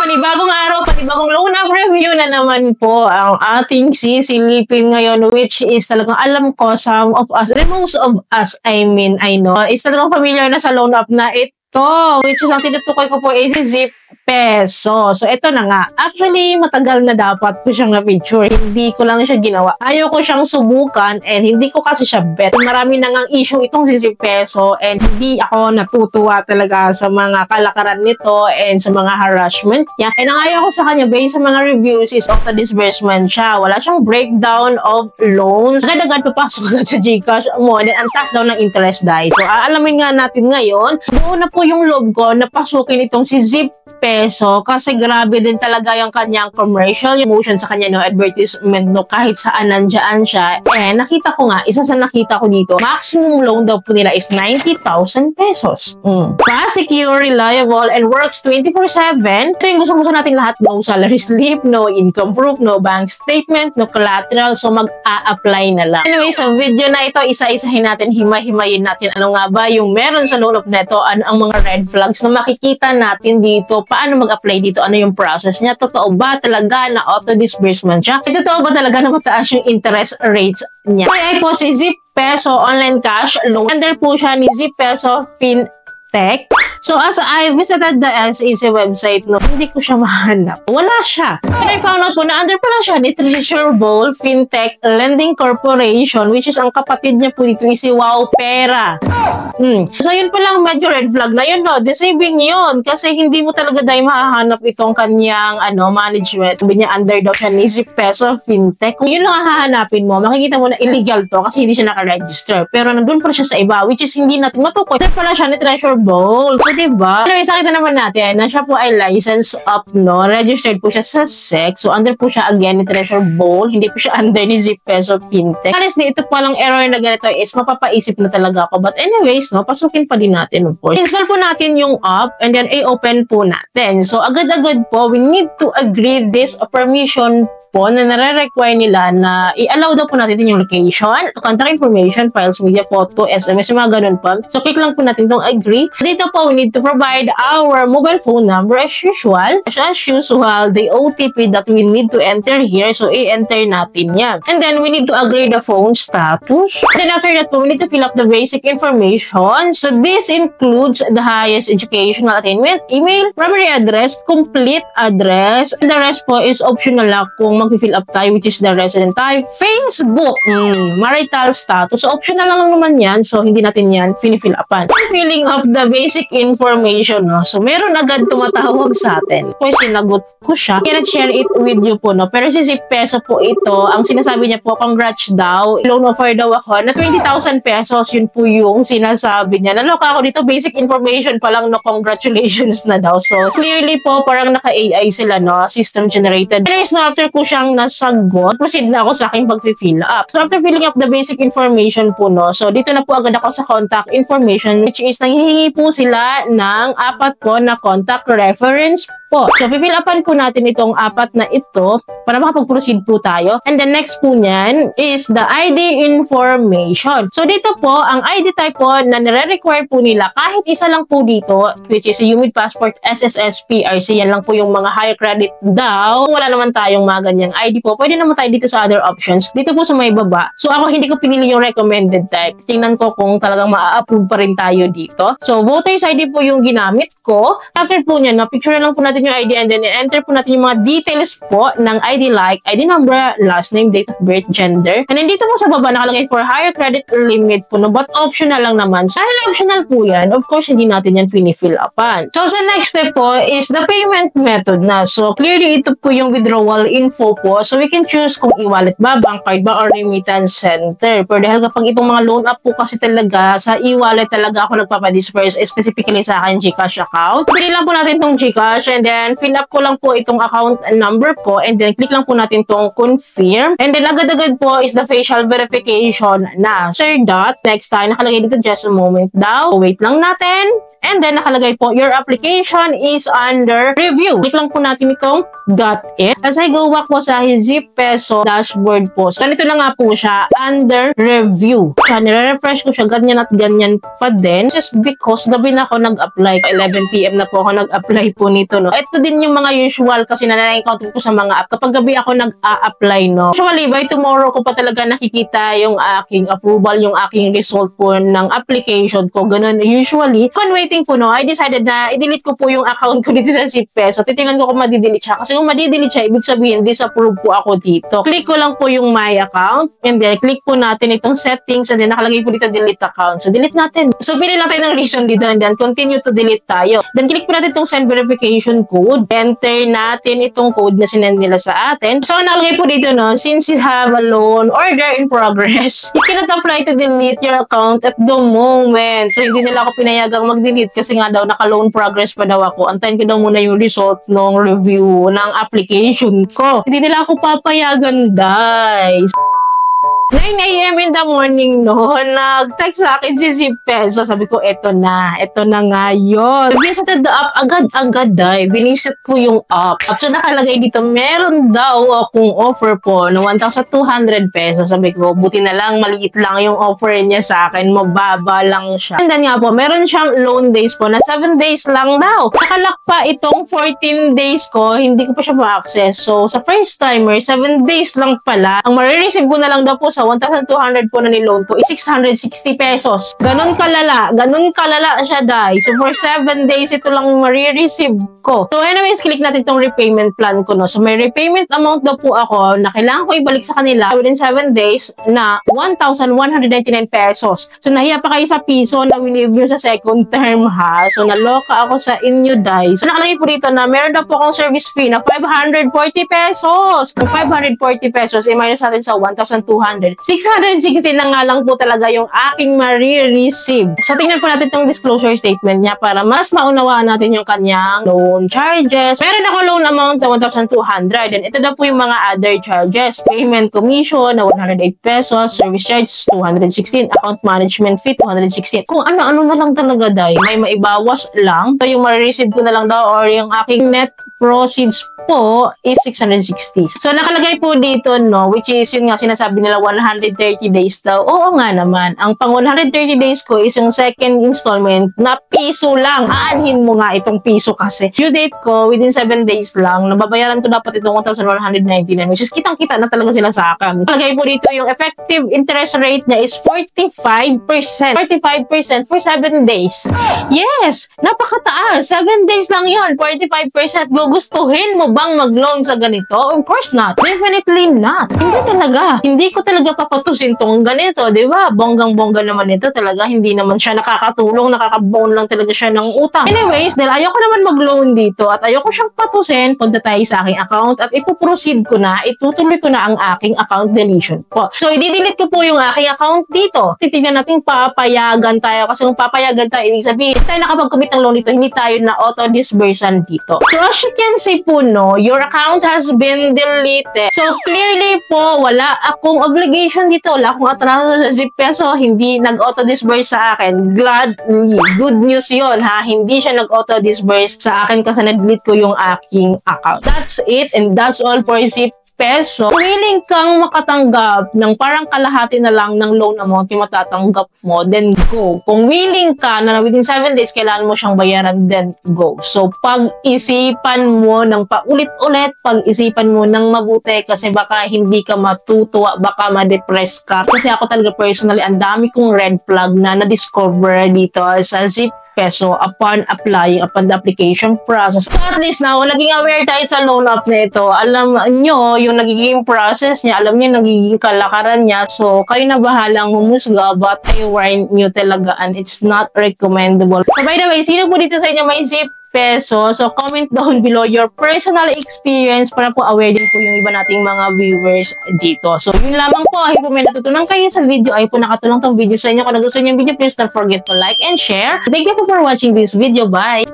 panibagong araw, panibagong loan up review na naman po ang ating sisilipin ngayon, which is talagang alam ko some of us, and most of us, I know, is talagang familiar na sa loan up na ito, which is ang tinutukoy ko po is Zip Peso. So, ito na nga. Actually, matagal na dapat ko siyang na-feature. Hindi ko lang siya ginawa. Ayaw ko siyang subukan and hindi ko kasi siya bet. Marami na ngang issue itong si Zip Peso and hindi ako natutuwa talaga sa mga kalakaran nito and sa mga harassment niya. And ang ayaw ko sa kanya, based sa mga reviews, is auto disbursement siya. Wala siyang breakdown of loans. Agad-agad papasok agad sa Gcash mo and then ang taas daw ng interest dahil. So, aalamin nga natin ngayon, doon na po yung loob ko na pasukin itong si Zip Peso kasi grabe din talaga yung kanyang commercial, yung motion sa kanya, no, advertisement, no, kahit saan nandiyan siya. And nakita ko nga, isa sa nakita ko dito, maximum loan daw po nila is 90,000 pesos. Fast, secure, reliable, and works 24/7. Ito yung gusto natin lahat. No salary slip, no income proof, no bank statement, no collateral. So, mag-a-apply na lang. Anyway, sa video na ito, isa-isahin natin, himay-himayin natin ano nga ba yung meron sa loan up neto, ano ang mga red flags na makikita natin dito, paano mag-apply dito, ano yung process niya, totoo ba talaga na auto-disbursement siya, totoo ba talaga na mataas yung interest rates niya. Kaya po si Zip Peso Online Cash Loan, under po siya ni Zip Peso Fintech. So, as I visited the SEC website, no, hindi ko siya mahanap. Wala siya. And I found out po na under pala siya ni Treasure Bowl Fintech Lending Corporation, which is ang kapatid niya po dito is si Wow Pera. So, yun palang medyo red flag na yun, no? Deceiving yun. Kasi hindi mo talaga dahil mahahanap itong kanyang management. Sabi niya, under daw siya ni Zip Peso Fintech. Kung yun lang hahanapin mo, makikita mo na illegal to kasi hindi siya naka-register. Pero nandun pala siya sa iba, which is hindi natin matukoy. Under pala siya ni Treasure Bowl. So, diba? Anyway, sakita naman natin na siya po ay licensed up, no? Registered po siya sa SEC. So, under po siya again ni Treasure Bowl. Hindi po siya under ni Zip Peso Fintech. Honestly, ito palang error na ganito is mapapaisip na talaga ako. But anyways, no, pasukin pa din natin, of course. Install po natin yung app and then i-open po natin. So, agad-agad po, we need to agree this permission po na nare-require nila na i-allow daw po natin yung location, contact information, files, media, photo, SMS, yung mga ganun po. So, click lang po natin itong agree. Dito po, we need to provide our mobile phone number as usual. The OTP that we need to enter here. So, i-enter natin yan. And then, we need to agree the phone status. And then, after that po, we need to fill up the basic information. So, this includes the highest educational attainment, email, primary address, complete address, and the rest po is optional lang kung mag-fill up tayo, which is the resident type, Facebook, marital status. So, optional lang naman yan. So, hindi natin yan finifill upan. Filling of the basic information, no? So, meron agad tumatawag sa atin. Kung sinagot ko siya, cannot share it with you po, no? Pero si Zip Peso po ito, ang sinasabi niya po, congrats daw. Loan offer daw ako na 20,000 pesos. Yun po yung sinasabi niya. Naloka ako dito, basic information pa lang, no? Congratulations na daw. So, clearly po, parang naka-AI sila, no? System generated. Anyways, no, after ko siyang nasagot, proceed na ako sa aking pag-fill up. So, after filling up the basic information po, no, so dito na po agad ako sa contact information, which is nanghihingi po sila ng 4 po na contact reference po. So, fill upan po natin itong 4 na ito para makapag-proceed po tayo. And the next po niyan is the ID information. So, dito po, ang ID type po na nire-require po nila, kahit isa lang po dito, which is UMID Passport, SSS, PRC, yan lang po yung mga high credit daw. Wala naman tayong mga ganyang ID po. Pwede naman tayo dito sa other options. Dito po sa may baba. So, ako hindi ko pinili yung recommended type. Tingnan ko kung talagang maa-approve pa rin tayo dito. So, voter's ID po yung ginamit ko. After po niya, picture na lang po natin yung ID and then enter po natin yung mga details po ng ID like ID number, last name, date of birth, gender. And then dito po sa baba nakalagay for higher credit limit po, no? But optional lang naman. So, dahil optional po yan, of course, hindi natin yan finifill upan. So, sa next step po is the payment method na. So, clearly, ito po yung withdrawal info po. So, we can choose kung e-wallet ba, bank card ba, or remittance center. Pero dahil kapag itong mga loan up po kasi talaga, sa e-wallet talaga ako nagpapadisperse, specifically sa akin Gcash account. Pili lang po natin itong Gcash and then fill up ko lang po itong account number po and then click lang po natin itong confirm. And then agad-agad po is the facial verification na. Sir dot, next time, nakalagay dito just a moment daw. Wait lang natin. And then, nakalagay po, your application is under review. Click lang po natin itong got it. As I go back po sa Zip Peso dashboard po. So, ganito na nga po siya, under review. So, nire-refresh ko siya, ganyan at ganyan pa din. Just because gabi na ako nag-apply. 11 PM na po ako nag-apply po nito, no. Ito din yung mga usual kasi na na-encounter ko sa mga app. Kapag gabi ako nag-a-apply, no. Usually, by tomorrow ko pa talaga nakikita yung aking approval, yung aking result po ng application ko. Ganun, usually. Upon waiting po, no, I decided na i-delete ko po yung account ko dito sa Zip Peso. Titingnan ko kung madidelete siya. Kasi kung madidelete siya, ibig sabihin, disapprove po ako dito. Click ko lang po yung my account. And then, click po natin itong settings. And then, nakalagay po dito delete account. So, delete natin. So, pili lang tayo ng reason dito. And then, continue to delete tayo. Then, click po natin itong send verification code. Enter natin itong code na sinend nila sa atin. So, nakalagay po dito, no, since you have a loan order in progress, you cannot apply to delete your account at the moment. So, hindi nila ako pinayagang mag-delete kasi nga daw naka-loan progress pa daw ako. Antayin ko daw muna yung result ng review ng application ko. Hindi nila ako papayagan, guys. 9 AM in the morning noon, nag-text sa akin si Zip Peso. Sabi ko, eto na nga yun. Visited the app agad-agad ay. Binisit ko yung app. So, nakalagay dito, meron daw akong offer po ng 1,200 pesos. Sabi ko, buti na lang, maliit lang yung offer niya sa akin. Mababa lang siya. And then nga po, meron siyang loan days po na 7 days lang daw. Nakalak pa itong 14 days ko, hindi ko pa siya ma-access. So, sa first timer, 7 days lang pala. Ang marireceive ko na lang daw po sa 1,200 po na niloan ko is 660 pesos. Ganun kalala siya, dai. So, for 7 days, ito lang marireceive ko. So, anyways, click natin itong repayment plan ko, no. So, may repayment amount daw po ako na kailangan ko ibalik sa kanila within 7 days na 1,199 pesos. So, nahiya pa kayo sa piso na winave nyo sa second term, ha. So, naloka ako sa inyo, dai. So, nakalagay po dito na meron daw po akong service fee na 540 pesos. Kung 540 pesos, i-minus natin sa 1,200. 660 na nga lang po talaga yung aking marireceive. So, tingnan po natin itong disclosure statement niya para mas maunawaan natin yung kanyang loan charges. Meron ako loan amount na 1,200. And ito daw po yung mga other charges. Payment commission na 108 pesos. Service charge 216. Account management fee 216. Kung ano-ano na lang talaga, dahil may maibawas lang. So, yung marireceive ko na lang daw or yung aking net proceeds po is 660. So, nakalagay po dito, no, which is yun nga sinasabi nila 130 days daw. Oo nga naman. Ang pang 130 days ko is yung second installment na piso lang. Aanhin mo nga itong piso kasi. Due date ko, within 7 days lang, nababayaran ko dapat itong 1,199, which is kitang-kita na talaga sila sa akin. Nakalagay po dito yung effective interest rate niya is 45%. 45% for 7 days. Yes! Napakataas. 7 days lang yun. 45%. Gugustuhin mo bang mag-loan sa ganito? Of course not. Definitely not. Hindi talaga. Hindi ko talaga papatusin tong ganito, di ba? Bonggang-bongga naman ito talaga. Hindi naman siya nakakatulong, nakakabone lang talaga siya ng utang. Anyways, dahil ayoko naman mag-loan dito at ayoko siyang patusin, punta tayo sa aking account at ipuproceed ko na, itutuloy ko na ang aking account deletion po. So, i-delete ko po yung aking account dito. Titignan natin papayagan tayo kasi kung papayagan tayo, ibig sabihin, hindi tayo nakapag-commit ng loan dito, hindi tayo na auto-disbursan dito. So, as you can see po, no, your account has been deleted. So, clearly po, wala akong obligation dito. Wala akong atraso sa Zip Peso. Hindi nag-auto-disburse sa akin. Gladly. Good news yon, ha. Hindi siya nag-auto-disburse sa akin kasi na-delete ko yung aking account. That's it and that's all for Zip Peso. Kung willing kang makatanggap ng parang kalahati na lang ng loan amount yung matatanggap mo, then go. Kung willing ka na within 7 days kailangan mo siyang bayaran, then go. So, pag-isipan mo ng paulit-ulit, pag-isipan mo ng mabuti kasi baka hindi ka matutuwa, baka ma-depress ka. Kasi ako talaga personally, ang dami kong red flag na na-discover dito sa Zip Peso upon applying, upon the application process. So at least now, naging aware tayo sa loan app na ito. Alam nyo yung nagiging process niya, alam nyo nagiging kalakaran niya. So kayo na bahalang humusga, but I warn nyo talaga and it's not recommendable. So by the way, sino po dito sa inyo may Zip Peso? So, comment down below your personal experience para po aware din po yung iba nating mga viewers dito. So, yun lamang po. Ay po may natutunan kayo sa video. Ay po nakatulong tong video sa inyo. Kung nagustuhan niyo yung video, please don't forget to like and share. Thank you for watching this video. Bye!